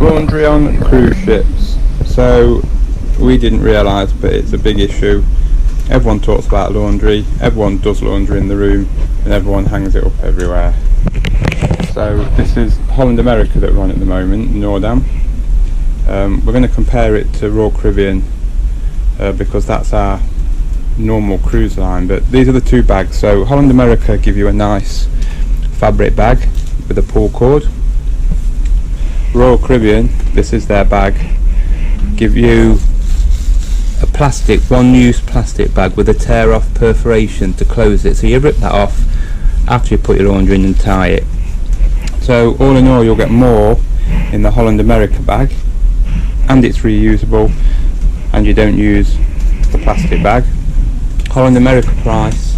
Laundry on cruise ships. So we didn't realise, but it's a big issue. Everyone talks about laundry, everyone does laundry in the room, and everyone hangs it up everywhere. So this is Holland America that we're on at the moment, Nordam. We're going to compare it to Royal Caribbean because that's our normal cruise line, but these are the two bags. So Holland America give you a nice fabric bag with a pull cord. Royal Caribbean, this is their bag, give you a plastic, one-use plastic bag with a tear-off perforation to close it. So you rip that off after you put your laundry in and tie it. So all in all, you'll get more in the Holland America bag, and it's reusable, and you don't use the plastic bag. Holland America price,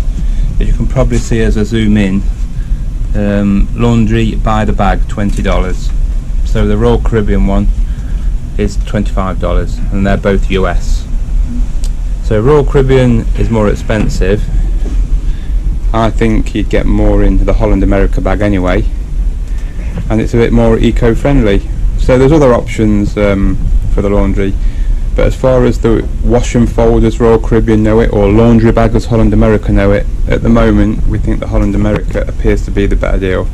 as you can probably see as I zoom in, laundry by the bag $20. So the Royal Caribbean one is $25, and they're both US. So Royal Caribbean is more expensive. I think you'd get more in the Holland America bag anyway, and it's a bit more eco-friendly. So there's other options for the laundry, but as far as the wash and fold as Royal Caribbean know it, or laundry bag as Holland America know it, at the moment we think the Holland America appears to be the better deal.